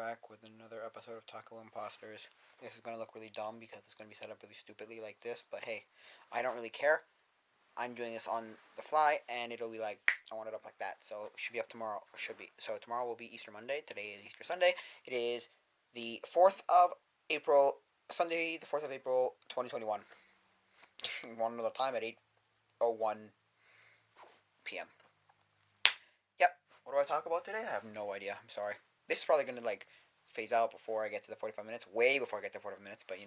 back with another episode of Tacoimposters. This is going to look really dumb because it's going to be set up really stupidly like this, but hey, I don't really care. I'm doing this on the fly, and it'll be like, I want it up like that, so it should be up tomorrow. Should be. So tomorrow will be Easter Monday. Today is Easter Sunday. It is the 4th of April, Sunday, the 4th of April, 2021. One another time at 8:01 p.m. Yep. What do I talk about today? I have no idea. I'm sorry. This is probably going to, phase out before I get to the 45 minutes. Way before I get to 45 minutes, but,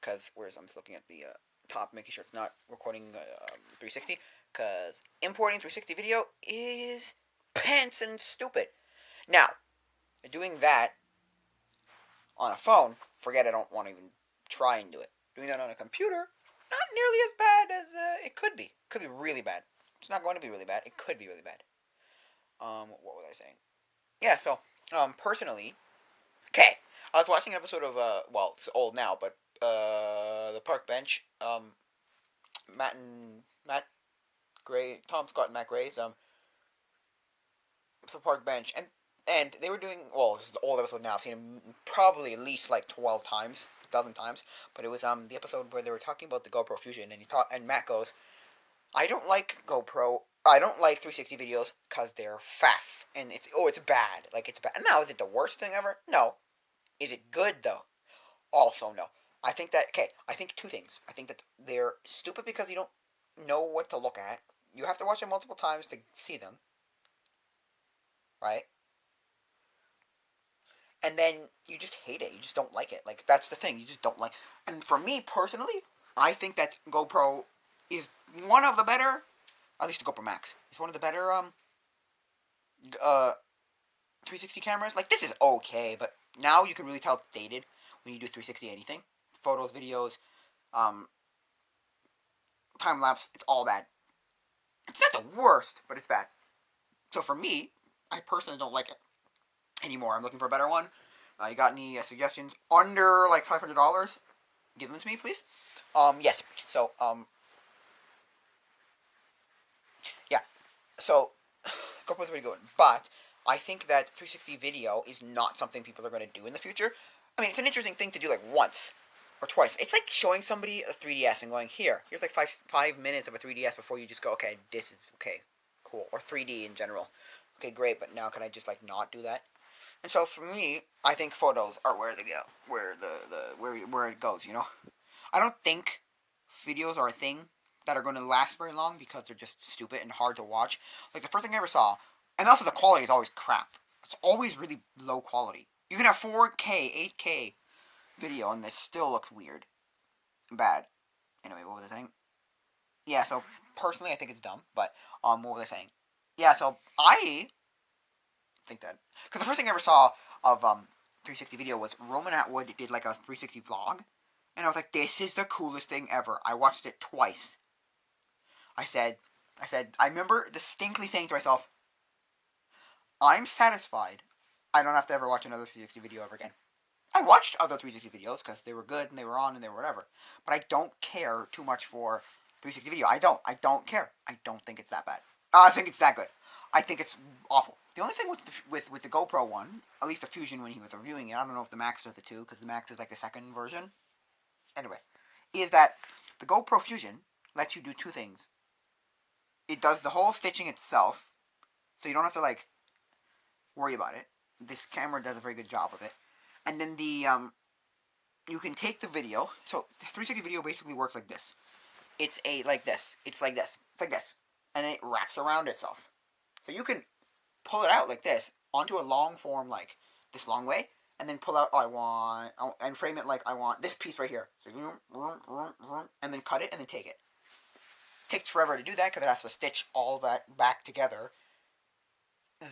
because I'm just looking at the top, making sure it's not recording 360, because importing 360 video is pants and stupid. Now, doing that on a phone, forget, I don't want to even try and do it. Doing that on a computer, not nearly as bad as it could be. It could be really bad. It's not going to be really bad. It could be really bad. What was I saying? Yeah, so, personally, okay, I was watching an episode of, it's old now, but, the Park Bench, Matt Gray, Tom Scott and Matt Gray's, the Park Bench, and they were doing, this is the old episode now, I've seen it probably at least, 12 times, a dozen times, but it was, the episode where they were talking about the GoPro Fusion, and Matt goes, I don't like 360 videos, because they're faff, and it's bad, it's bad. And now, is it the worst thing ever? No. Is it good, though? Also, no. I think two things. I think that they're stupid because you don't know what to look at. You have to watch them multiple times to see them. Right? And then you just hate it. You just don't like it. That's the thing. You just don't like. And for me, personally, I think that GoPro is one of the better, at least the GoPro Max, is one of the better, 360 cameras. This is okay, but now you can really tell it's dated when you do 360 anything. Photos, videos, time-lapse, it's all bad. It's not the worst, but it's bad. So for me, I personally don't like it anymore. I'm looking for a better one. You got any suggestions under, $500? Give them to me, please. Yes. So, yeah. So, GoPro's pretty good, but I think that 360 video is not something people are going to do in the future. I mean, it's an interesting thing to do, once or twice. It's like showing somebody a 3DS and going, here's 5 minutes of a 3DS before you just go, okay, this is, okay, cool. Or 3D in general. Okay, great, but now can I just, not do that? And so, for me, I think photos are where they go. Where it goes, I don't think videos are a thing that are going to last very long because they're just stupid and hard to watch. The first thing I ever saw, and also the quality is always crap. It's always really low quality. You can have 4K, 8K video and this still looks weird. Bad. Anyway, what was I saying? Yeah, so personally I think it's dumb, but what was I saying? Yeah, so I think that, because the first thing I ever saw of 360 video was Roman Atwood did a 360 vlog, and I was like, this is the coolest thing ever. I watched it twice. I remember distinctly saying to myself, I'm satisfied. I don't have to ever watch another 360 video ever again. I watched other 360 videos because they were good and they were on and they were whatever. But I don't care too much for 360 video. I don't care. I don't think it's that bad. I think it's that good. I think it's awful. The only thing with the GoPro one, at least the Fusion when he was reviewing it, I don't know if the Max does it too, because the Max is the second version. Anyway, is that the GoPro Fusion lets you do two things. It does the whole stitching itself, so you don't have to worry about it. This camera does a very good job of it. And then you can take the video. So 360 video basically works like this. It's like this. It's like this. It's like this. And then it wraps around itself. So you can pull it out like this onto a long form this long way, and then pull out and frame it I want this piece right here. So and then cut it and then take it. It takes forever to do that because it has to stitch all that back together,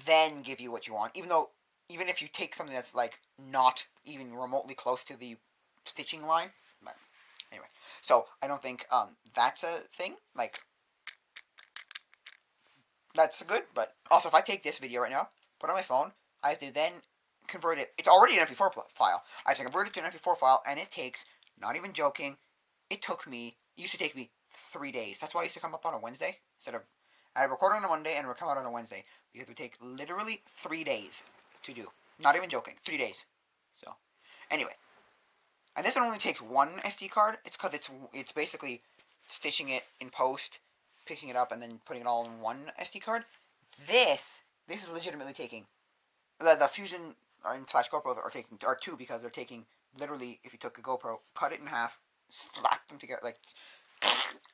then give you what you want. Even if you take something that's not even remotely close to the stitching line. But anyway, so I don't think that's a thing. That's good. But also, if I take this video right now, put it on my phone, I have to then convert it. It's already an MP4 file. I have to convert it to an MP4 file, and it takes, not even joking, it used to take me 3 days. That's why I used to come up on a Wednesday instead of. I record on a Monday and it would come out on a Wednesday because it would take literally 3 days to do. Not even joking. 3 days. Anyway, and this one only takes one SD card. It's because it's basically stitching it in post, picking it up, and then putting it all in one SD card. This is legitimately taking the Fusion and slash GoPros are two, because they're taking literally, if you took a GoPro, cut it in half, slap them together, like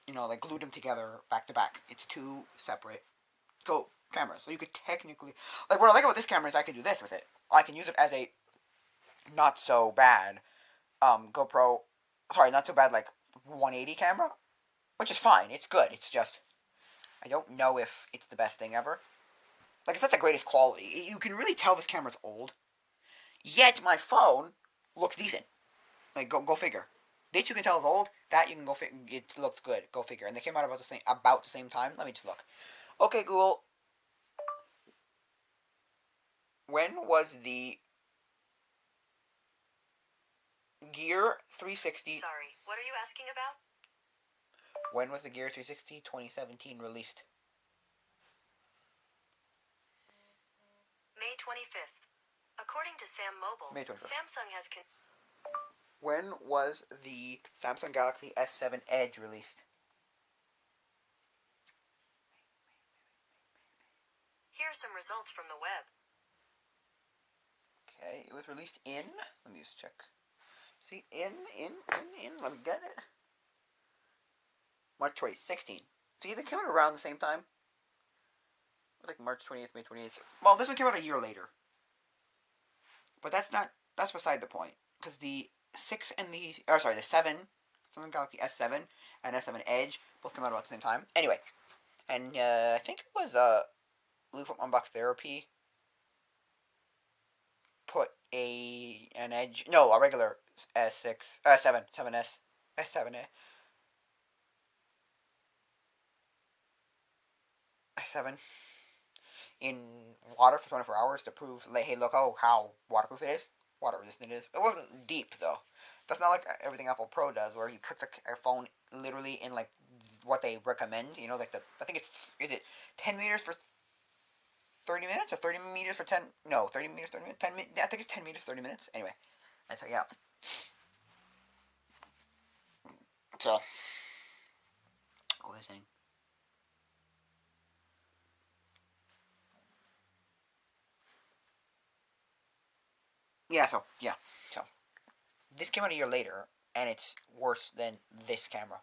like glued them together back to back. It's two separate cameras. So you could technically, like, what I like about this camera is I can do this with it. I can use it as a not so bad GoPro, sorry, not so bad like 180 camera, which is fine. It's good. It's just I don't know if it's the best thing ever. Like, it's not the greatest quality. You can really tell this camera's old. Yet my phone looks decent. Like, go figure. This you can tell is old. That you can go figure. It looks good. Go figure. And they came out about the same time. Let me just look. Okay, Google. When was the Gear 360? Sorry, what are you asking about? When was the Gear 360 2017 released? May 25th. According to Sam Mobile, May 25th. Samsung has When was the Samsung Galaxy S7 Edge released? Here are some results from the web. Okay, it was released in, let me just check. See, let me get it. March 2016. See, they came out around the same time. It was like March 20th, May 28th. Well, this one came out a year later. But that's beside the point. Because the 7, Samsung Galaxy S7 and S7 Edge both came out about the same time. Anyway, and I think it was Loop Unbox Therapy put a regular S6, 7S, S7A, S7 in water for 24 hours to prove, like, hey, look how waterproof it is, water resistant it is. It wasn't deep though. That's not like everything Apple Pro does, where he puts a phone literally in like what they recommend. Like I think is it 10 meters for 30 minutes or 30 meters for 10? No, 30 meters 30 minutes. 10. I think it's 10 meters 30 minutes. Anyway, that's yeah. So, what was I saying? So this came out a year later, and it's worse than this camera.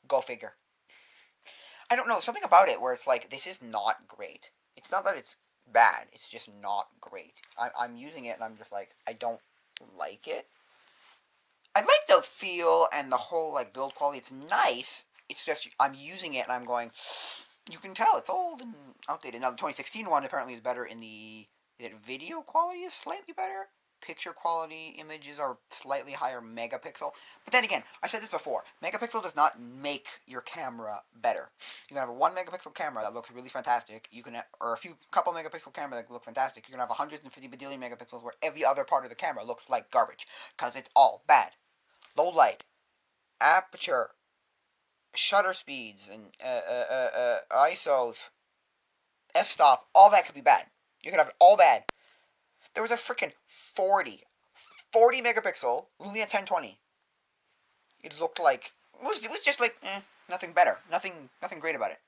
Go figure. I don't know, something about it where it's like, this is not great. It's not that it's bad, it's just not great. I'm using it, and I'm just like, I don't like it. I like the feel and the whole, like, build quality. It's nice. It's just, I'm using it, and I'm going, you can tell it's old and outdated. Now, the 2016 one apparently is better in the video quality is slightly better. Picture quality, images are slightly higher megapixel. But then again, I've said this before, megapixel does not make your camera better. You can have a 1 megapixel camera that looks really fantastic, or a couple megapixel camera that look fantastic. You can have 150 bajillion megapixels where every other part of the camera looks like garbage, because it's all bad. Low light, aperture, shutter speeds, and ISOs, f-stop, all that could be bad. You could have it all bad. There was a freaking 40 megapixel Lumia 1020. It looked like, it was just like, nothing better. Nothing great about it.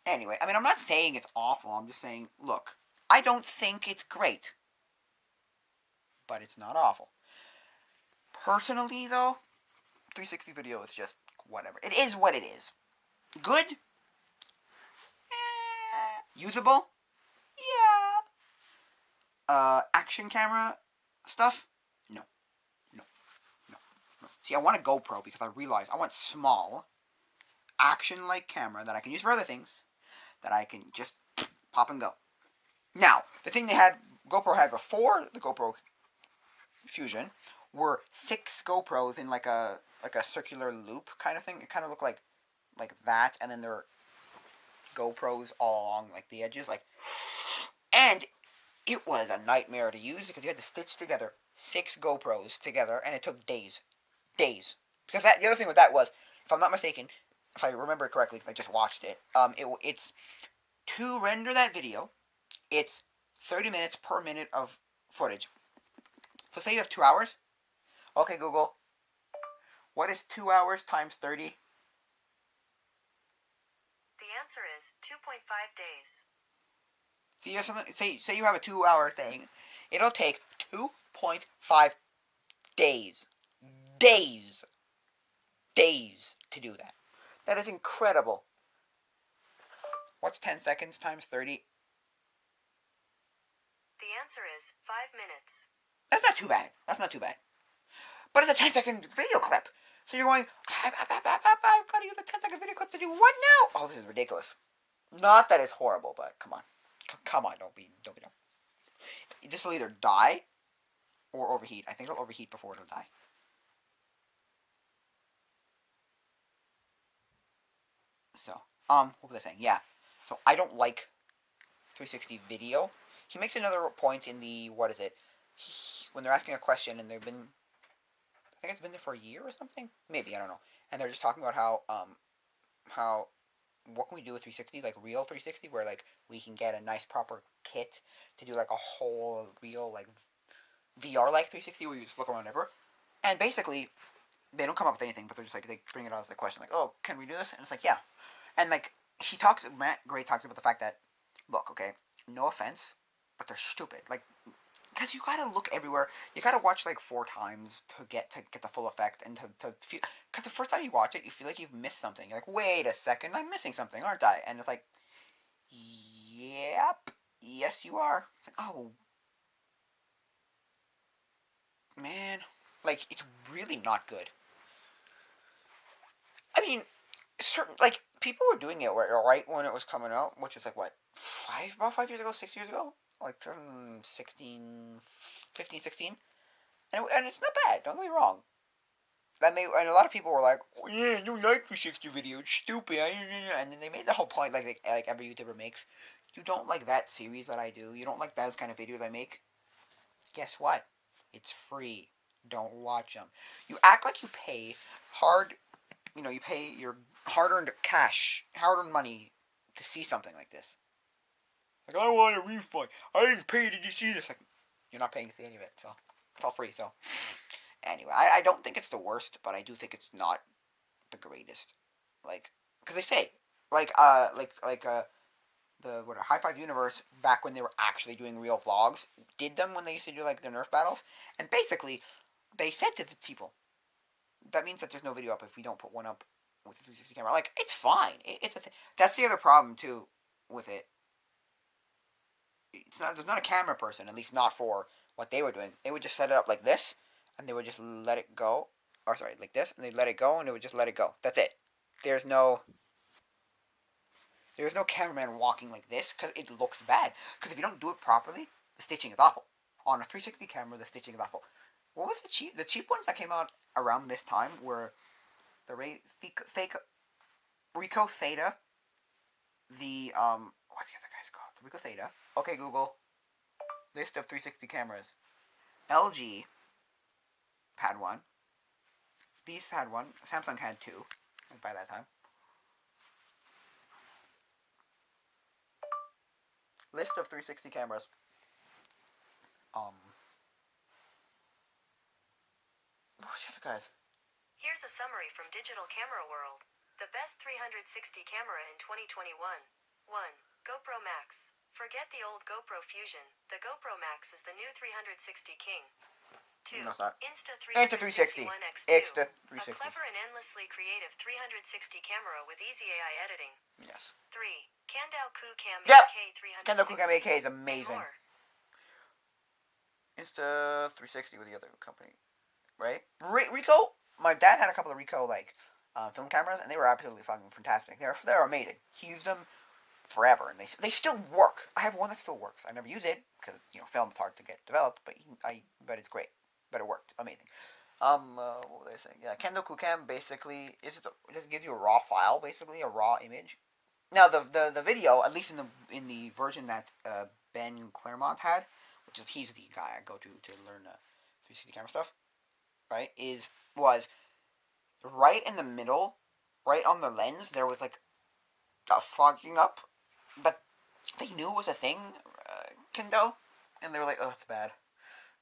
Anyway, I mean, I'm not saying it's awful. I'm just saying, look, I don't think it's great. But it's not awful. Personally, though, 360 video is just whatever. It is what it is. Good? Usable? Yeah. Action camera stuff? No. See, I want a GoPro because I realize I want small, action-like camera that I can use for other things, that I can just pop and go. Now, the thing GoPro had before the GoPro Fusion were 6 GoPros in like a circular loop kind of thing. It kind of looked like that, and then there were GoPros all along like the edges, and it was a nightmare to use because you had to stitch together 6 GoPros together, and it took days. Because the other thing with that was, if I'm not mistaken, if I remember it correctly, because I just watched it, it's to render that video, it's 30 minutes per minute of footage. So say you have 2 hours. Okay, Google. What is 2 hours times 30? The answer is 2.5 days. So you have something. Say you have a 2 hour thing. It'll take 2.5 days. Days. Days to do that. That is incredible. What's 10 seconds times 30? The answer is 5 minutes. That's not too bad. That's not too bad. But it's a 10-second video clip. So you're going, I've got to use a 10-second video clip to do what now? Oh, this is ridiculous. Not that it's horrible, but come on. Come on, don't be dumb. This will either die or overheat. I think it'll overheat before it'll die. So, what was I saying? Yeah. So I don't like 360 video. He makes another point in the, what is it? When they're asking a question and they've been, I think it's been there for a year or something? Maybe, I don't know. And they're just talking about how, what can we do with 360, like real 360, where like we can get a nice proper kit to do like a whole real like VR like 360 where you just look around ever. And basically, they don't come up with anything, but they're just like, they bring it out as a question, like, oh, can we do this? And it's like, yeah. And like, Matt Gray talks about the fact that, look, okay, no offense, but they're stupid. Like, because you gotta look everywhere. You gotta watch like 4 times to get the full effect and to feel. Because the first time you watch it, you feel like you've missed something. You're like, wait a second, I'm missing something, aren't I? And it's like, yep, yes you are. It's like, oh, man, like it's really not good. I mean, certain like people were doing it right when it was coming out, which is like what about 5 years ago, 6 years ago, like 16, 15, 16. And it's not bad. Don't get me wrong. And a lot of people were like, oh, "Yeah, you like 360 video, it's stupid." And then they made the whole point, like every YouTuber makes. You don't like that series that I do. You don't like those kind of videos I make. Guess what? It's free. Don't watch them. You act like you pay hard. You pay your hard-earned cash, hard-earned money to see something like this. Like, I want a refund. I didn't pay to see this. Like, you're not paying to see any of it, so it's all free. So anyway, I don't think it's the worst, but I do think it's not the greatest. Like, because they say, the High Five Universe back when they were actually doing real vlogs did them when they used to do like the Nerf battles, and basically they said to the people, that means that there's no video up if we don't put one up with the 360 camera. Like, it's fine. It's a thing. That's the other problem too with it. It's not. There's not a camera person, at least not for what they were doing. They would just set it up like this, and they would just let it go. Or sorry, like this, and they let it go, and they would just let it go. That's it. There's no. There's no cameraman walking like this because it looks bad. Because if you don't do it properly, the stitching is awful. On a 360 camera, the stitching is awful. What was the cheap? The cheap ones that came out around this time were the fake Rico Theta. The what's the other guy's called? The Rico Theta. Okay, Google. List of 360 cameras. LG had one. These had one. Samsung had two. By that time. List of 360 cameras. What was the other guys? Here's a summary from Digital Camera World. The best 360 camera in 2021. 1. GoPro Max. Forget the old GoPro Fusion. The GoPro Max is the new 360 king. 2. No, it's not. Insta360 Insta360. X2. Insta360. A clever and endlessly creative 360 camera with easy AI editing. Yes. 3. Cam Yep. AK360. Kendo Kukan AK is And amazing. more. Insta360 with the other company, right? Ricoh. My dad had a couple of Ricoh film cameras, and they were absolutely fucking fantastic. They're amazing. He used them forever, and they still work. I have one that still works. I never use it because film's hard to get developed, but it's great. But it worked, amazing. What was I saying? Yeah, Kendo Kukan basically it just gives you a raw file, basically a raw image. Now the video, at least in the version that Ben Claremont had, which is he's the guy I go to learn 360 camera stuff, right? Was right in the middle, right on the lens. There was like a fogging up, but they knew it was a thing, Kendo, and they were like, "Oh, it's bad."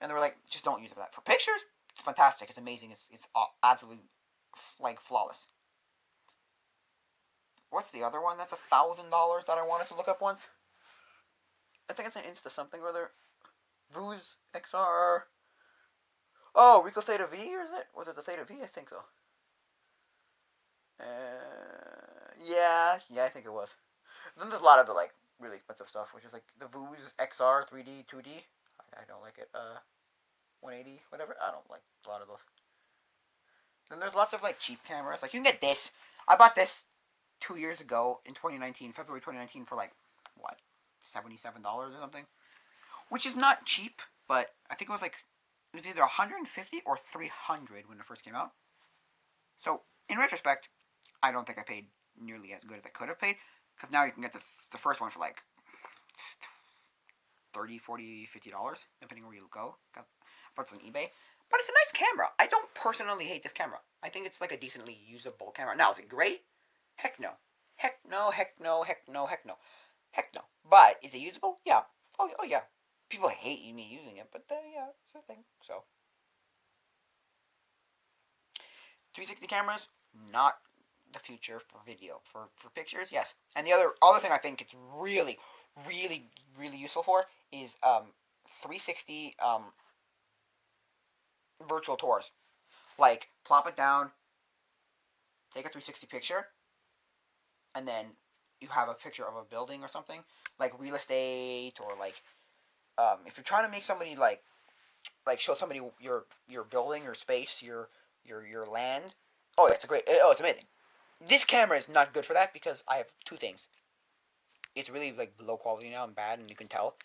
And they were like, just don't use it for that. For pictures, it's fantastic. It's amazing. It's absolutely like flawless. What's the other one that's $1,000 that I wanted to look up once? I think it's an Insta something or other. Vuz XR. Oh, Ricoh Theta V, or is it? Was it the Theta V? I think so. Yeah, I think it was. Then there's a lot of the like really expensive stuff, which is like the Vuz XR 3D 2D. I don't like it. 180, whatever. I don't like a lot of those. Then there's lots of like cheap cameras. Like you can get this. I bought this 2 years ago in 2019, February 2019, for like what, $77 or something, which is not cheap, but I think it was either 150 or 300 when it first came out. So in retrospect, I don't think I paid nearly as good as I could have paid, because now you can get the first one for like 30, 40, $50, depending where you go. Got parts on eBay. But it's a nice camera. I don't personally hate this camera. I think it's like a decently usable camera. Now, is it great? Heck no. Heck no, heck no, heck no, heck no. Heck no. But, is it usable? Yeah. Oh yeah. People hate me using it, but yeah, it's a thing. So, 360 cameras, not the future for video. For pictures, yes. And the other thing I think it's really, really, really useful for is 360 virtual tours. Like, plop it down, take a 360 picture, and then you have a picture of a building or something, like real estate, or like if you're trying to make somebody like show somebody your building, your space, your land. Oh yeah, it's amazing. This camera is not good for that because I have two things. It's really like low quality now and bad, and you can tell.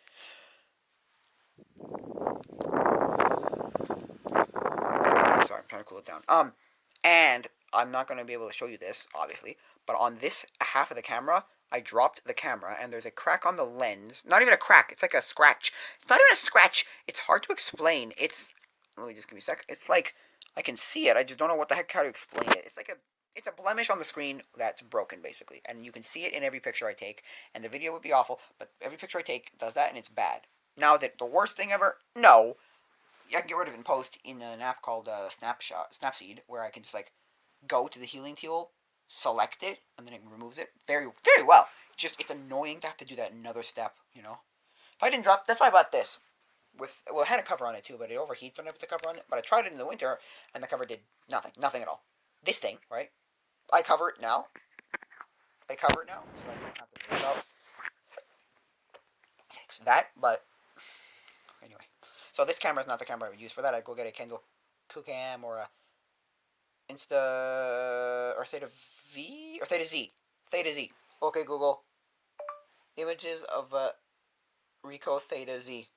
Sorry, I'm trying to cool it down. And I'm not going to be able to show you this, obviously, but on this half of the camera, I dropped the camera, and there's a crack on the lens. Not even a crack, it's like a scratch. It's not even a scratch. It's hard to explain. Let me just give me a sec. It's like, I can see it, I just don't know what the heck, how to explain it. It's a blemish on the screen that's broken, basically. And you can see it in every picture I take, and the video would be awful, but every picture I take does that, and it's bad. Now, is it the worst thing ever? No. I can get rid of it in post in an app called Snapseed, where I can just like go to the healing tool, select it, and then it removes it very, very well. It's annoying to have to do that another step, you know. If I didn't drop, that's why I bought this. It had a cover on it too, but it overheats when I put the cover on it. But I tried it in the winter, and the cover did nothing at all. This thing, right? I cover it now. So I don't have to worry about that. But anyway, so this camera is not the camera I would use for that. I'd go get a Kendall Cam or a Insta or Theta V or Theta Z. Theta Z. Okay, Google. Images of Ricoh Theta Z.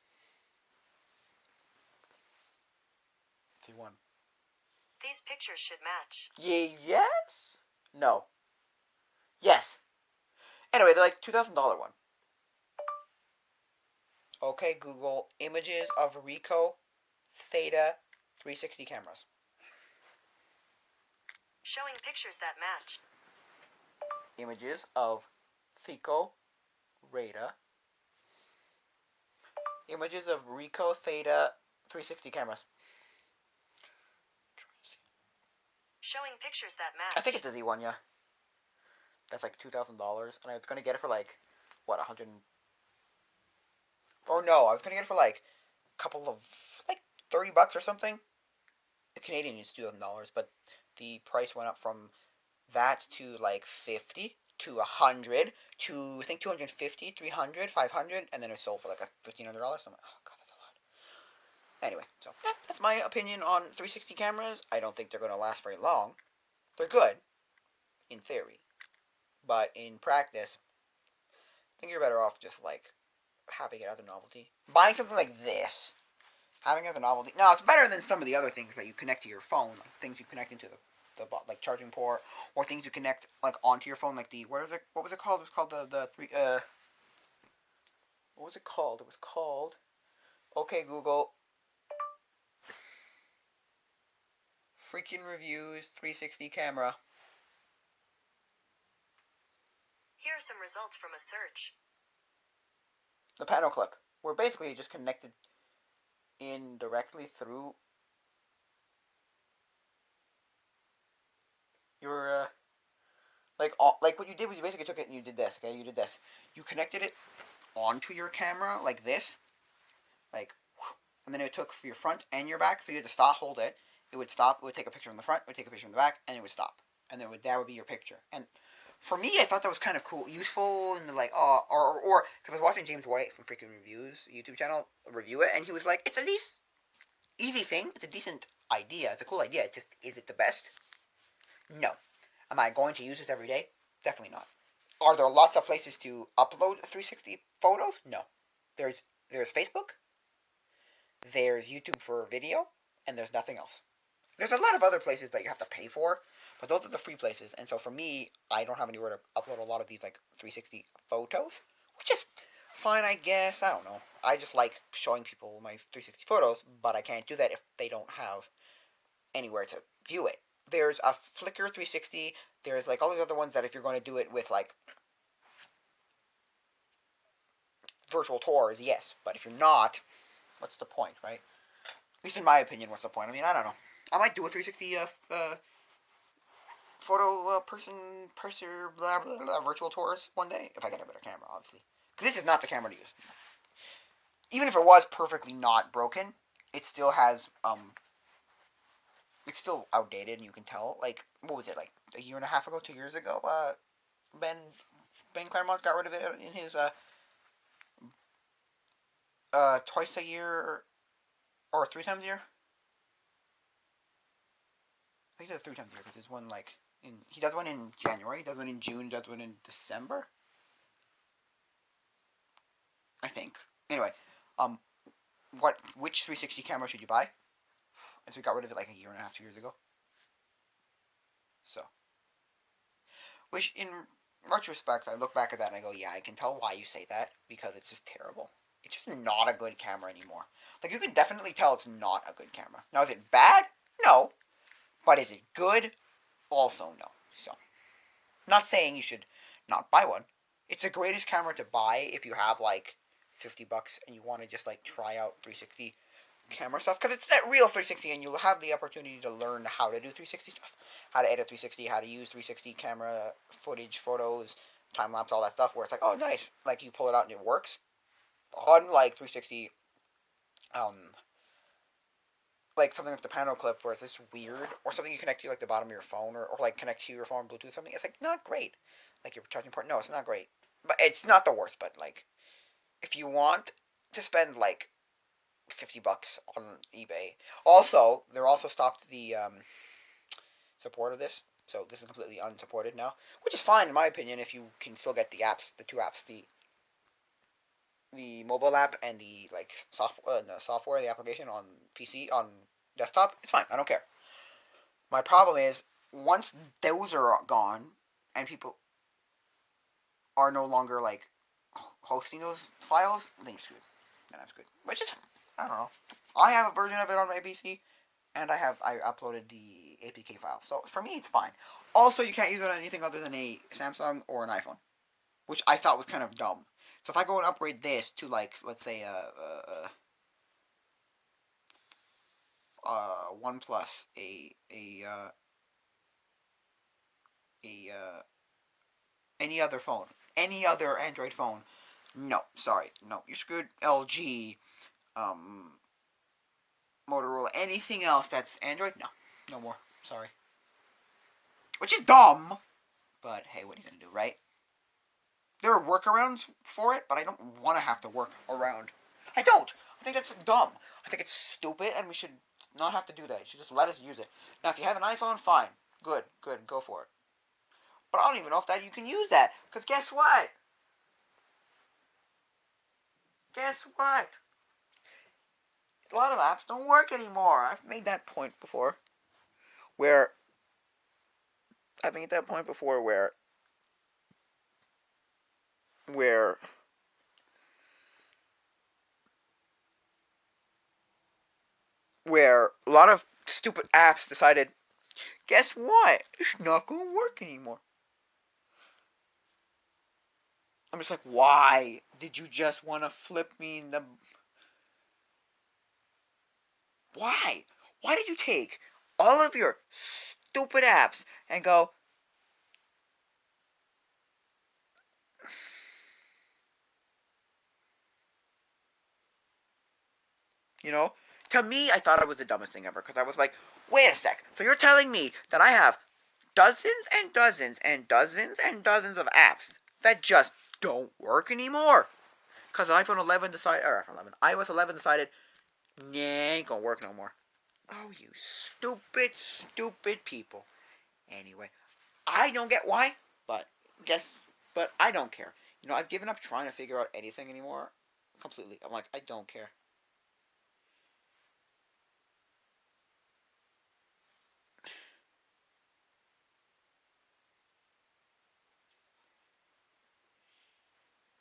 T1. These pictures should match. Yes? No. Yes. Anyway, they're like $2,000 one. Okay, Google. Images of Ricoh Theta 360 cameras. Showing pictures that match. Images of Theta Rada. Images of Ricoh Theta 360 cameras. Showing pictures that match. I think it's a Z1, yeah. That's like $2,000, and I was gonna get it for like what, 100. Oh no, I was gonna get it for like a couple of like $30 or something. The Canadian is $2,000, but the price went up from that to like 50 to 100 to I think 250, 300, 500, and then it sold for like a $1,500. So I'm like, oh god, that's a lot. Anyway, so yeah, that's my opinion on 360 cameras. I don't think they're gonna last very long. They're good, in theory, but in practice, I think you're better off just like having it as a novelty. Buying something like this, having it as a novelty. Now, it's better than some of the other things that you connect to your phone, like things you connect into the like charging port, or things you connect like onto your phone, like the what was it called? It was called the three what was it called? It was called okay Google. Freaking reviews 360 camera. Here are some results from a search. The panel clip. We're basically just connected. in directly through your like what you did was you basically took it and you did this. Okay, you did this. You connected it onto your camera like this, like, and then it took for your front and your back. So you had to stop, hold it. It would stop. It would take a picture from the front. It would take a picture from the back, and it would stop. And then that would be your picture. And for me, I thought that was kind of cool, useful, and like, or because I was watching James White from Freaking Reviews YouTube channel review it, and he was like, it's a nice, easy thing. It's a decent idea. It's a cool idea. It just is it the best? No. Am I going to use this every day? Definitely not. Are there lots of places to upload 360 photos? No. There's there's Facebook, there's YouTube for video, and there's nothing else. There's a lot of other places that you have to pay for, but those are the free places. And so for me, I don't have anywhere to upload a lot of these like 360 photos, which is fine, I guess. I don't know. I just like showing people my 360 photos, but I can't do that if they don't have anywhere to view it. There's a Flickr 360. There's like all these other ones that if you're going to do it with like virtual tours, yes. But if you're not, what's the point, right? At least in my opinion, what's the point? I mean, I don't know. I might do a 360 photo purser blah, blah blah virtual tours one day if I get a better camera, obviously. Because this is not the camera to use. Even if it was perfectly not broken, it still has it's still outdated, and you can tell. Like, what was it, like a year and a half ago, 2 years ago? Ben Claremont got rid of it in his twice a year or 3 times a year. I think he does 3 times a year because there's one like he does one in January, he does one in June, he does one in December. I think. Anyway, um, which 360 camera should you buy? As we got rid of it like a year and a half, 2 years ago. So, which in retrospect, I look back at that and I go, yeah, I can tell why you say that because it's just terrible. It's just not a good camera anymore. Like you can definitely tell it's not a good camera. Now, is it bad? No, but is it good? Also, no. So, not saying you should not buy one. It's the greatest camera to buy if you have like $50 and you want to just like try out 360 camera stuff because it's that real 360 and you'll have the opportunity to learn how to do 360 stuff, how to edit 360, how to use 360 camera footage, photos, time lapse, all that stuff. Where it's like, oh, nice, like you pull it out and it works. Unlike 360, um, like something with the panel clip where it's just weird, or something you connect to like the bottom of your phone, or like connect to your phone Bluetooth or something. It's like not great. Like your charging port. No, it's not great. But it's not the worst. But like, if you want to spend like $50 on eBay, also they're also stopped the support of this. So this is completely unsupported now, which is fine in my opinion if you can still get the apps, the two apps, the mobile app and the software, the application on PC on desktop. It's fine. I don't care. My problem is once those are gone and people are no longer like hosting those files, then you're screwed. Then I'm screwed. Which is I don't know. I have a version of it on my PC, and I uploaded the APK file. So for me, it's fine. Also, you can't use it on anything other than a Samsung or an iPhone, which I thought was kind of dumb. So if I go and upgrade this to like let's say OnePlus, a any other phone, any other Android phone, no, sorry, no, you're screwed. LG, um, Motorola, anything else that's Android, no, no more. Sorry. Which is dumb, but hey, what are you gonna do, right? There are workarounds for it, but I don't want to have to work around. I don't. I think that's dumb. I think it's stupid, and we should not have to do that. You should just let us use it. Now, if you have an iPhone, fine, good, good, go for it. But I don't even know if that you can use that, because guess what? Guess what? A lot of apps don't work anymore. I've made that point before. Where I've made that point before, where where a lot of stupid apps decided, guess what? It's not going to work anymore. I'm just like, why did you just want to flip me in the... Why? Why did you take all of your stupid apps and go, you know? To me, I thought it was the dumbest thing ever because I was like, wait a sec. So you're telling me that I have dozens and dozens and dozens and dozens of apps that just don't work anymore? Because iPhone 11 decided, or iPhone 11, iOS 11 decided, nah, ain't gonna work no more. Oh, you stupid, stupid people. Anyway, I don't get why, but but I don't care. I've given up trying to figure out anything anymore. Completely. I'm like, I don't care.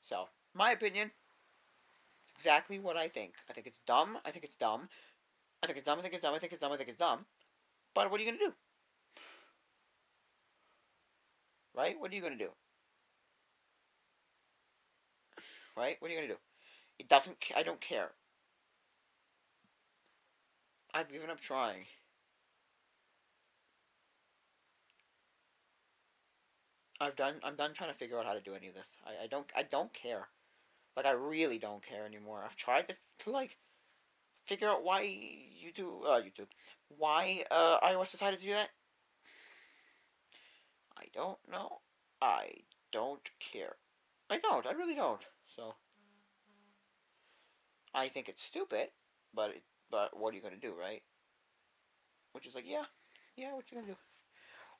So, my opinion, it's exactly what I think. I think it's dumb. I think it's dumb. I think it's dumb. I think it's dumb. I think it's dumb. I think it's dumb. But what are you gonna do? Right? What are you gonna do? Right? What are you gonna do? It doesn't. I don't care. I've given up trying. I'm done trying to figure out how to do any of this. I don't care. Like I really don't care anymore. I've tried to like figure out why YouTube why iOS decided to do that. I don't know. I don't care. I don't. I really don't. So I think it's stupid, but what are you gonna do, right? Which is like yeah, what you gonna do?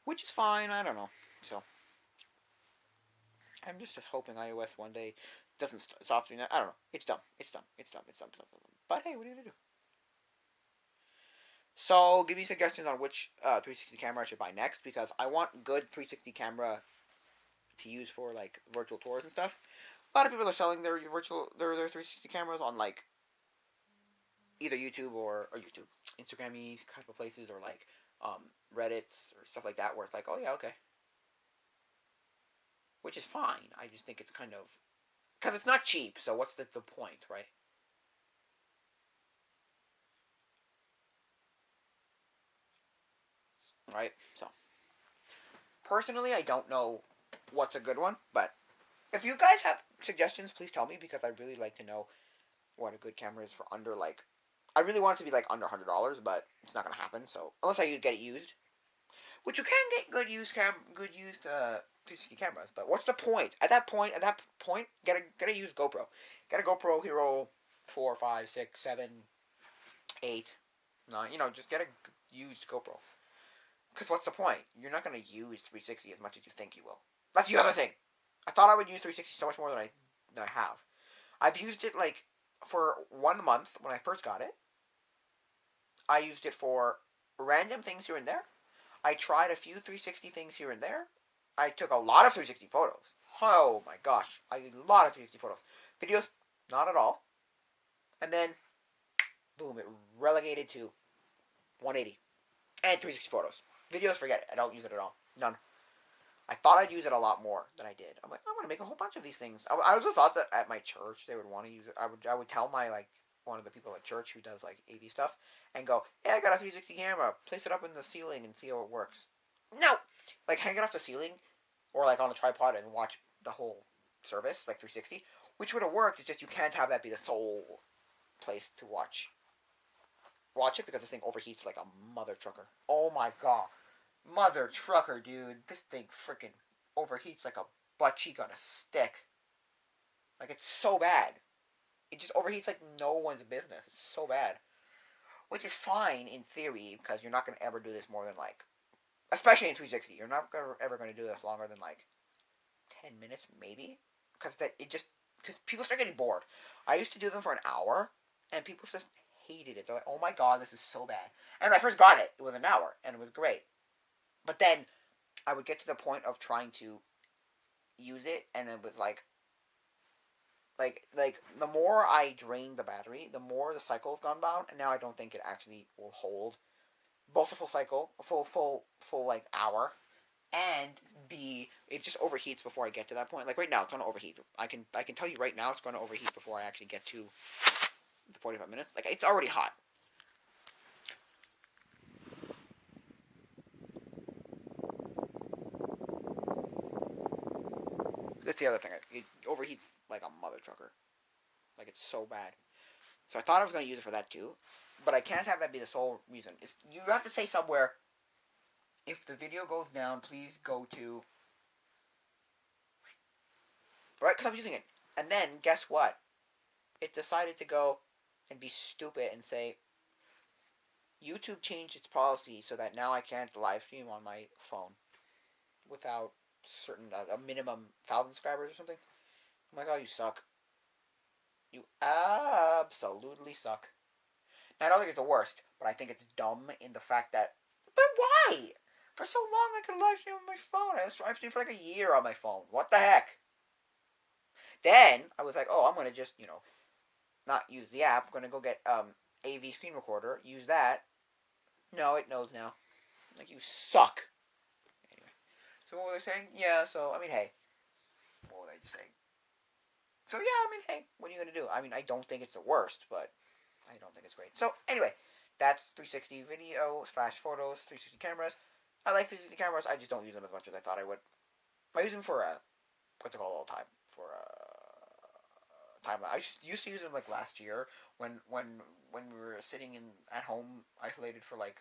Which is fine. I don't know. So I'm just hoping iOS one day doesn't stop doing that. I don't know. It's dumb. It's dumb. It's dumb. It's dumb. It's dumb. It's dumb. But hey, what are you gonna do? So give me suggestions on which 360 camera I should buy next because I want good 360 camera to use for like virtual tours and stuff. A lot of people are selling their 360 cameras on like either YouTube or YouTube, Instagram-y type of places or like Reddits or stuff like that where it's like, oh yeah, okay, which is fine. I just think it's kind of because it's not cheap. So what's the point, right? Right. So personally, I don't know what's a good one, but if you guys have suggestions, please tell me because I really like to know what a good camera is for under like. I really want it to be like under $100, but it's not gonna happen. So unless I get it used, which you can get good used 360 cameras. But what's the point? At that point, get a used GoPro. Get a GoPro Hero 4, 5, 6, 7, 8, 9. Just get a used GoPro. Because what's the point? You're not gonna use 360 as much as you think you will. That's the other thing. I thought I would use 360 so much more than I have. I've used it like for 1 month when I first got it. I used it for random things here and there. I tried a few 360 things here and there. I took a lot of 360 photos. Oh my gosh, a lot of 360 photos. Videos, not at all. And then, boom, it relegated to 180 and 360 photos. Videos, forget it. I don't use it at all. None. I thought I'd use it a lot more than I did. I'm like, I'm gonna make a whole bunch of these things. I also thought that at my church they would want to use it. I would tell my like one of the people at church who does like AV stuff and go, "Hey, I got a 360 camera. Place it up in the ceiling and see how it works." No, like hang it off the ceiling or like on a tripod and watch the whole service like 360, which would have worked. It's just you can't have that be the sole place to watch it because this thing overheats like a mother trucker. Oh my god. Mother trucker, dude. This thing freaking overheats like a butt cheek on a stick. Like, it's so bad. It just overheats like no one's business. It's so bad. Which is fine in theory because you're not going to ever do this more than like, especially in 360, you're not ever going to do this longer than like 10 minutes maybe. Because because people start getting bored. I used to do them for an hour and people just hated it. They're like, oh my god, this is so bad. And when I first got it, it was an hour and it was great. But then I would get to the point of trying to use it, and then with like the more I drain the battery, the more the cycle has gone down, and now I don't think it actually will hold both a full cycle, a full like hour, and B it just overheats before I get to that point. Like right now, it's going to overheat. I can tell you right now, it's going to overheat before I actually get to the 45 minutes. Like it's already hot. That's the other thing. It overheats like a mother trucker. Like, it's so bad. So I thought I was going to use it for that too. But I can't have that be the sole reason. You have to say somewhere, if the video goes down, please go to... Right? Because I'm using it. And then, guess what? It decided to go and be stupid and say, YouTube changed its policy so that now I can't live stream on my phone without a minimum 1,000 subscribers or something. I'm like, oh, you suck. You absolutely suck. Now, I don't think it's the worst, but I think it's dumb in the fact that, but why? For so long I could live stream on my phone. I was live streaming for like a year on my phone. What the heck? Then I was like, oh, I'm gonna just not use the app. I'm gonna go get AV screen recorder. Use that. No, it knows now. Like, you suck. Anyway, so what were they saying? Yeah. So I mean, hey, what were they just saying? So yeah, I mean, hey, what are you gonna do? I mean, I don't think it's the worst, but I don't think it's great. So anyway, that's 360 video / photos, 360 cameras. I like 360 cameras. I just don't use them as much as I thought I would. I use them for what's it called all the time, for time lapse. I used to use them like last year when we were sitting at home isolated for like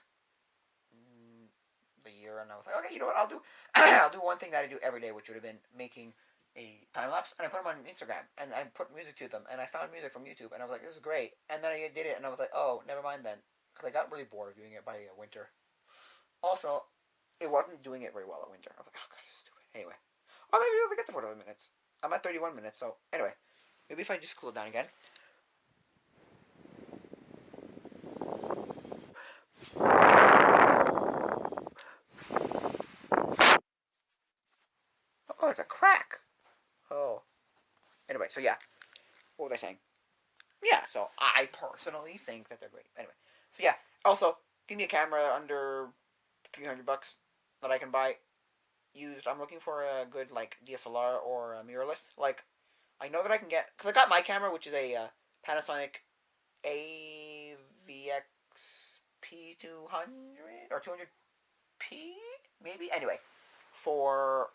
the year, and I was like, okay, you know what, I'll do I'll do one thing that I do every day, which would have been making a time lapse, and I put them on Instagram, and I put music to them, and I found music from YouTube, and I was like, this is great, and then I did it, and I was like, oh, never mind then, because I got really bored of doing it by winter. Also, it wasn't doing it very well at winter. I was like, oh god, this is stupid. Anyway, oh, maybe we'll get to 45 minutes. I'm at 31 minutes, so anyway, maybe if I just cool it down again. Oh, it's a crack. Oh. Anyway, so yeah, what was I saying? Yeah, so I personally think that they're great. Anyway, so yeah. Also, give me a camera under $300 that I can buy used. I'm looking for a good like DSLR or a mirrorless. Like, I know that I can get, because I got my camera, which is a Panasonic AVX P200 or 200P maybe. Anyway, for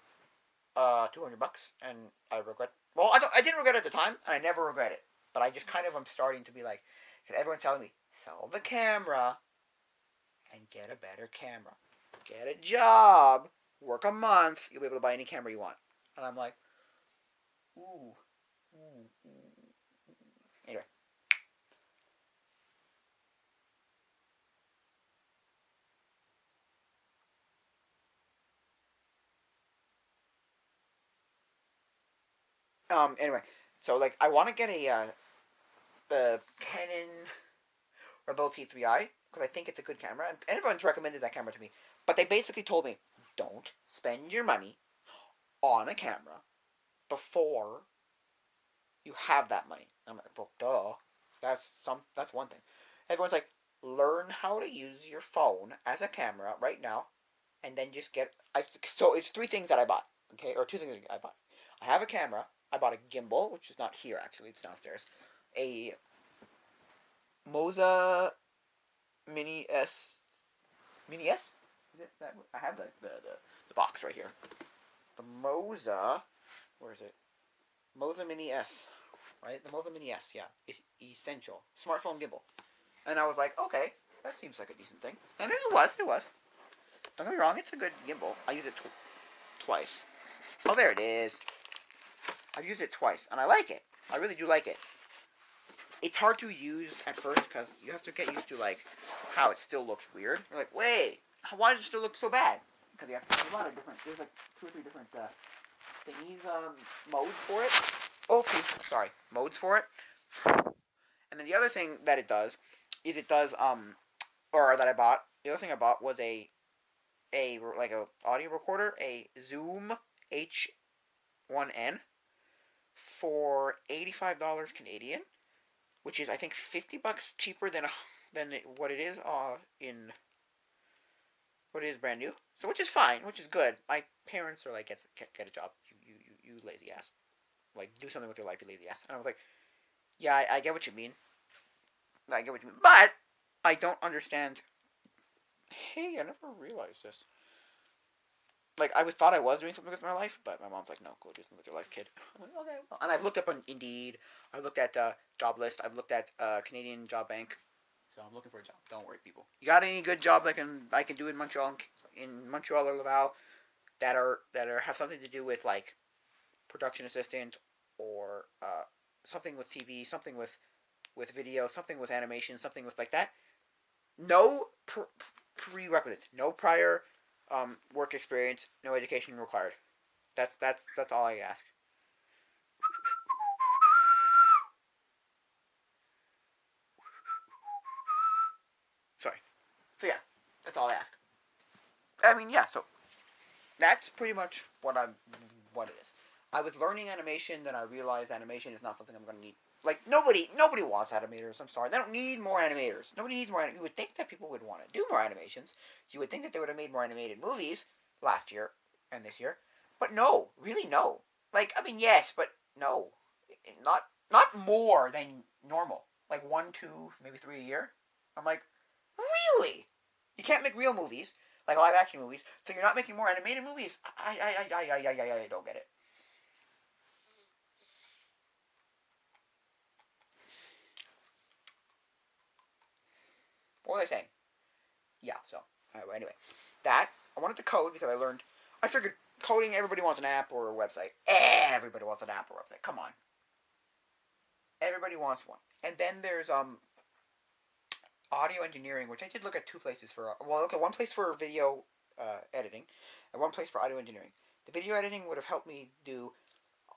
$200, and I regret. Well, I didn't regret it at the time, and I never regret it. But I just kind of am starting to be like, because everyone's telling me, sell the camera and get a better camera. Get a job, work a month, you'll be able to buy any camera you want. And I'm like, ooh. Anyway. Anyway, so like I want to get the Canon Rebel T3i because I think it's a good camera, and everyone's recommended that camera to me. But they basically told me, don't spend your money on a camera before you have that money. I'm like, well, duh. That's one thing. Everyone's like, learn how to use your phone as a camera right now, and then just get. So it's three things that I bought, okay, or two things I bought. I have a camera. I bought a gimbal, which is not here actually; it's downstairs. A Moza Mini S. Mini S? Is it that? I have the box right here. The Moza. Where is it? Moza Mini S. Right? The Moza Mini S, yeah. It's essential. Smartphone gimbal. And I was like, okay, that seems like a decent thing. And it was. Don't get me wrong, it's a good gimbal. I use it twice. Oh, there it is. I've used it twice, and I like it. I really do like it. It's hard to use at first, because you have to get used to, like, how it still looks weird. You're like, wait, why does it still look so bad? Because you have to do a lot of different, there's like 2 or 3 different thingies, modes for it. Okay, sorry, modes for it. And then the other thing that it does is or that I bought. The other thing I bought was a audio recorder, a Zoom H1N for $85 Canadian, which is I think $50 cheaper than what it is in what it is brand new. So which is fine, which is good. My parents are like, get a job, you lazy ass. Like, do something with your life, you lazy ass. And I was like, yeah, I get what you mean. But I don't understand. Hey, I never realized this. like I thought I was doing something with my life, but my mom's like, no, go do something with your life, kid. I'm like, okay. Well. And I've looked up on Indeed. I've looked at job list. I've looked at Canadian Job Bank. So I'm looking for a job. Don't worry, people. You got any good jobs I can do in Montreal or Laval that are have something to do with like production assistant or something with TV, something with video, something with animation, something with like that. No prerequisites, no prior work experience, no education required. That's all I ask. Sorry. So yeah, that's all I ask. I mean, yeah. So that's pretty much what it is. I was learning animation, then I realized animation is not something I'm gonna need. Like nobody wants animators. I'm sorry, they don't need more animators. Nobody needs more. You would think that people would want to do more animations. You would think that they would have made more animated movies last year and this year, but no, really no. Like I mean, yes, but no, not more than normal. Like one, two, maybe three a year. I'm like, really? You can't make real movies like live action movies, so you're not making more animated movies. I don't get it. What was I saying? Yeah. So anyway, that I wanted to code because I learned. I figured coding. Everybody wants an app or a website. Everybody wants an app or a website. Come on, everybody wants one. And then there's audio engineering, which I did look at two places for. Well, okay, one place for video editing, and one place for audio engineering. The video editing would have helped me do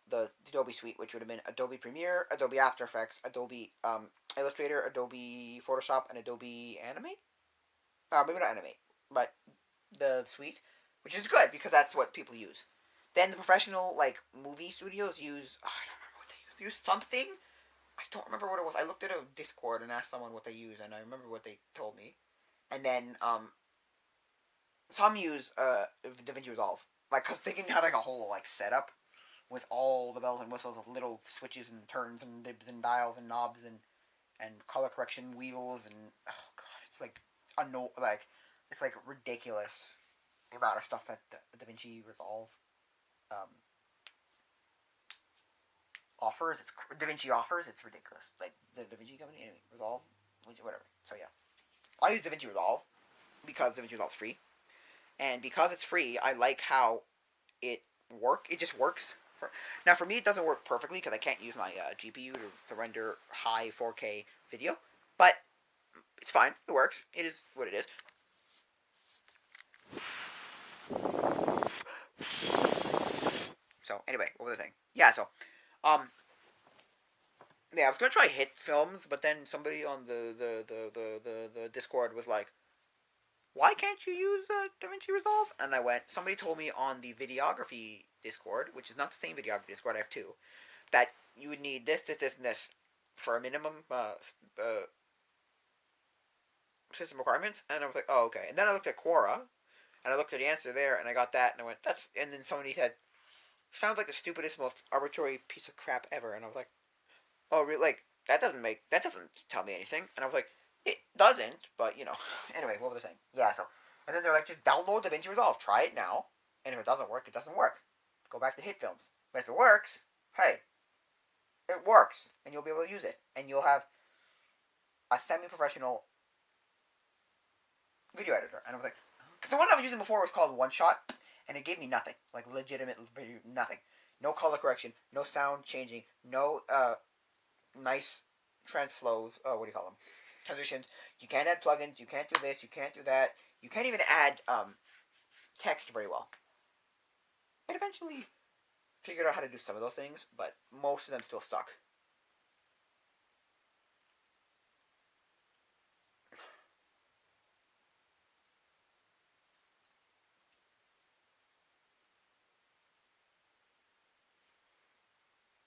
the Adobe suite, which would have been Adobe Premiere, Adobe After Effects, Adobe Illustrator, Adobe Photoshop, and Adobe Animate. Maybe not Animate, but the suite, which is good because that's what people use. Then the professional like movie studios use. Oh, I don't remember what they use. They use something. I don't remember what it was. I looked at a Discord and asked someone what they use, and I remember what they told me. And then some use DaVinci Resolve, like because they can have like a whole like setup with all the bells and whistles of little switches and turns and dibs and dials and knobs and color correction wheels and oh god, it's like like it's like ridiculous the amount of stuff that the DaVinci Resolve um, offers. It's DaVinci offers. It's ridiculous. Like the DaVinci company, anyway, Resolve, whatever. So yeah, I use DaVinci Resolve because DaVinci Resolve is free, and because it's free, I like how it It just works. Now, for me, it doesn't work perfectly because I can't use my GPU to render high 4K video, but it's fine. It works. It is what it is. So anyway, what was I saying? Yeah. So, um, yeah, I was gonna try hit films, but then somebody on the Discord was like, "Why can't you use DaVinci Resolve?" And I went. Somebody told me on the videography Discord, which is not the same videography Discord. I have two. That you would need this, and this for a minimum system requirements. And I was like, oh, okay. And then I looked at Quora, and I looked at the answer there, and I got that, and I went, that's. And then somebody said, sounds like the stupidest, most arbitrary piece of crap ever. And I was like, oh, really? Like that doesn't tell me anything. And I was like, it doesn't, but you know. Anyway, what was I saying? Yeah. So, and then they're like, just download DaVinci Resolve, try it now, and if it doesn't work, it doesn't work. Go back to hit films. But if it works, hey, it works, and you'll be able to use it, and you'll have a semi-professional video editor. And I was like, because the one I was using before was called One Shot, and it gave me nothing, like legitimate nothing. No color correction, no sound changing, no nice transflows. Oh, what do you call them? Transitions. You can't add plugins. You can't do this. You can't do that. You can't even add text very well. I eventually figured out how to do some of those things, but most of them still stuck.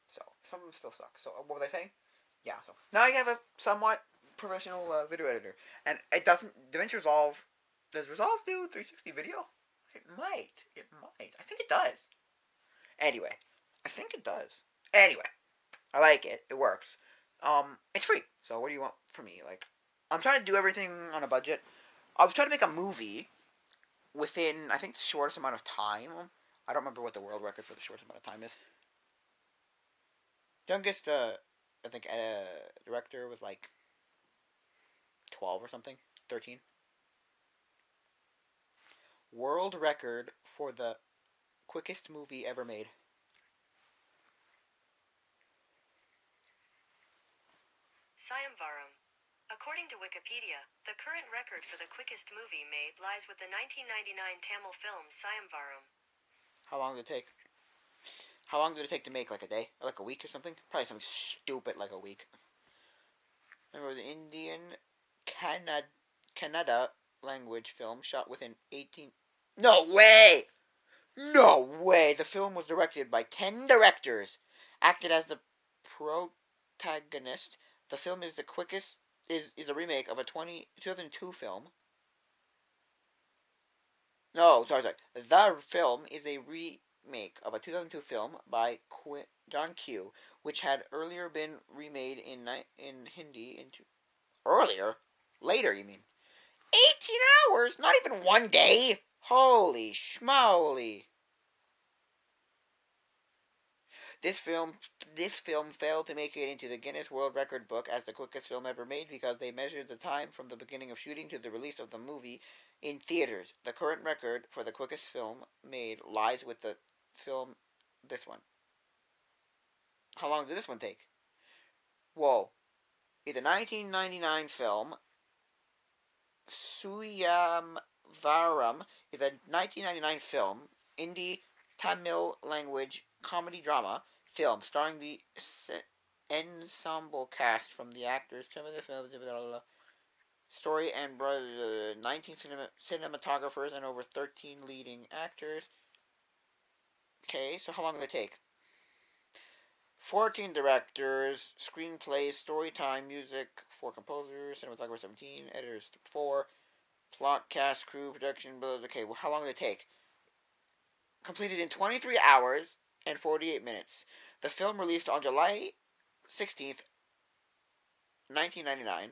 So some of them still suck. So what was I saying? Yeah. So now I have a somewhat professional video editor, and it doesn't. DaVinci Resolve. Does Resolve do 360 video? It might. It might. I think it does. Anyway, I think it does. Anyway, I like it. It works. It's free. So what do you want from me? Like, I'm trying to do everything on a budget. I was trying to make a movie, within, I think, the shortest amount of time. I don't remember what the world record for the shortest amount of time is. Youngest, I think, director was like 12 or something, 13. World record for the quickest movie ever made. Sayamvaram. According to Wikipedia, the current record for the quickest movie made lies with the 1999 Tamil film Sayamvaram. How long did it take? How long did it take to make? Like a day? Or like a week or something? Probably something stupid like a week. Remember the Indian Kannada language film shot within 18. No way! No way! The film was directed by 10 directors, acted as the protagonist. The film is the quickest is a remake of a 2002 film. No, sorry. The film is a remake of a 2002 film by John Q, which had earlier been remade in Hindi into earlier, later. You mean 18 hours? Not even one day. Holy schmoly! This film this film failed to make it into the Guinness World Record book as the quickest film ever made because they measured the time from the beginning of shooting to the release of the movie in theaters. The current record for the quickest film made lies with the film this one. How long did this one take? Whoa. It's a 1999 film. Suyam Varam is a 1999 film, indie Tamil language comedy drama film starring the ensemble cast from the actors, story and 19 cinematographers and over 13 leading actors. Okay, so how long did it take? 14 directors, screenplays, story time, music, 4 composers, cinematographer 17, editors 4, plot, cast, crew, production, blah, blah, okay, well, how long did it take? Completed in 23 hours and 48 minutes. The film released on July 16th, 1999,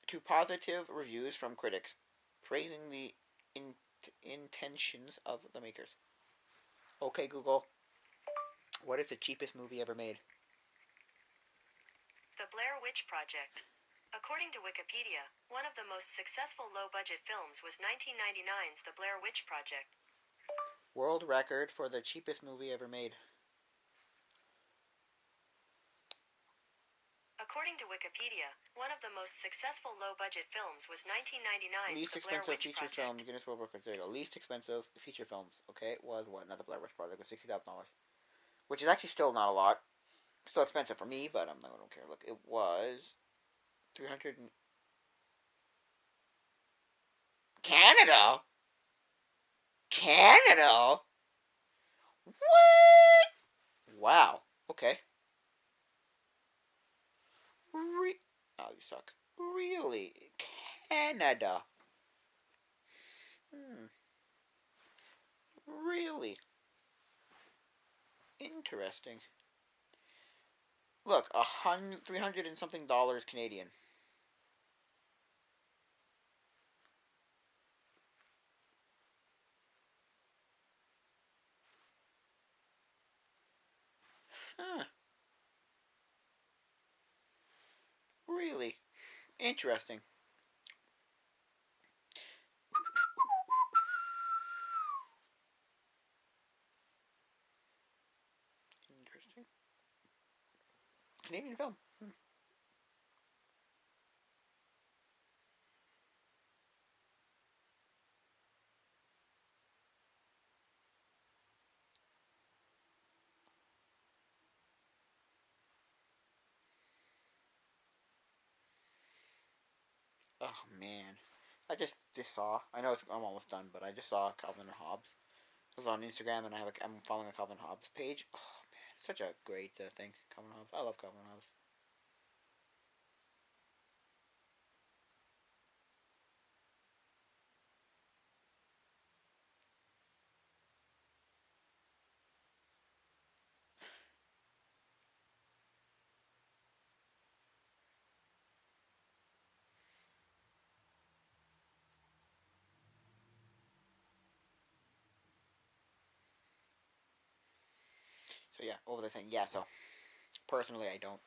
to positive reviews from critics, praising the intentions of the makers. Okay, Google, what is the cheapest movie ever made? The Blair Witch Project. According to Wikipedia, one of the most successful low-budget films was 1999's The Blair Witch Project. World record for the cheapest movie ever made. According to Wikipedia, one of the most successful low-budget films was 1999's Least The Blair expensive Witch feature Project. film, Guinness World Records. There you go. Least expensive feature films. Okay, was what? Not the Blair Witch Project. It was $60,000, which is actually still not a lot. Still expensive for me, but I don't care. Look, it was 300. Canada. Canada. What? Wow. Okay. Oh, you suck. Really? Canada. Hmm. Really? Interesting. Look, 300 and something dollars Canadian. Huh. Really? Interesting. Interesting. Canadian film. Oh man, I just saw. I know I'm almost done, but I just saw Calvin and Hobbes. It was on Instagram, and I'm following a Calvin Hobbes page. Oh man, such a great thing, Calvin Hobbes. I love Calvin Hobbes. So yeah, what was I saying? Yeah, so personally, I don't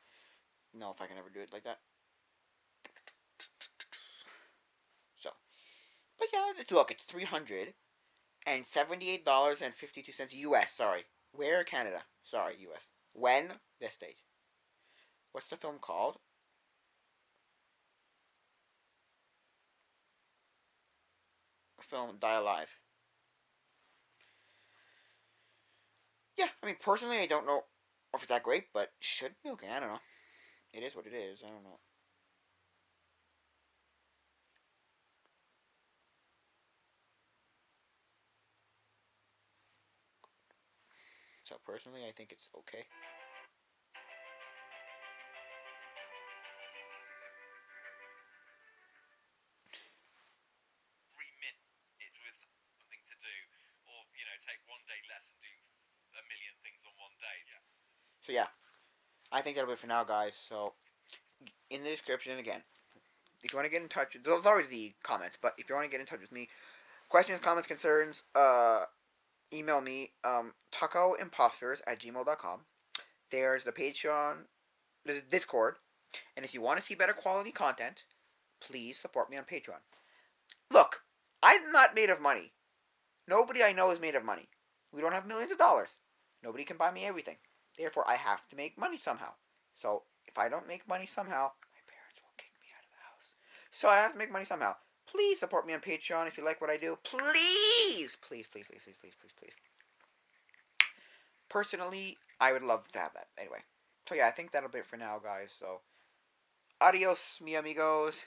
know if I can ever do it like that. So, but yeah, look, it's $378.52 US. Sorry, where Canada? Sorry, US. When this date? What's the film called? Film Die Alive. Yeah, I mean personally, I don't know if it's that great, but should be okay. I don't know. It is what it is. I don't know. So personally, I think it's okay. 3 minutes with something to do, or take one day less and do a million things on one day. Yeah. So yeah, I think that'll be it for now, guys. So in the description again, if you want to get in touch, there's always the comments. But if you want to get in touch with me, questions, comments, concerns, email me tacoimposters@gmail.com. There's the Patreon, there's Discord, and if you want to see better quality content, please support me on Patreon. Look, I'm not made of money. Nobody I know is made of money. We don't have millions of dollars. Nobody can buy me everything. Therefore, I have to make money somehow. So, if I don't make money somehow, my parents will kick me out of the house. So, I have to make money somehow. Please support me on Patreon if you like what I do. Please! Please, please, please, please, please, please, please. Personally, I would love to have that. Anyway. So, yeah, I think that'll be it for now, guys. So, adios, mi amigos.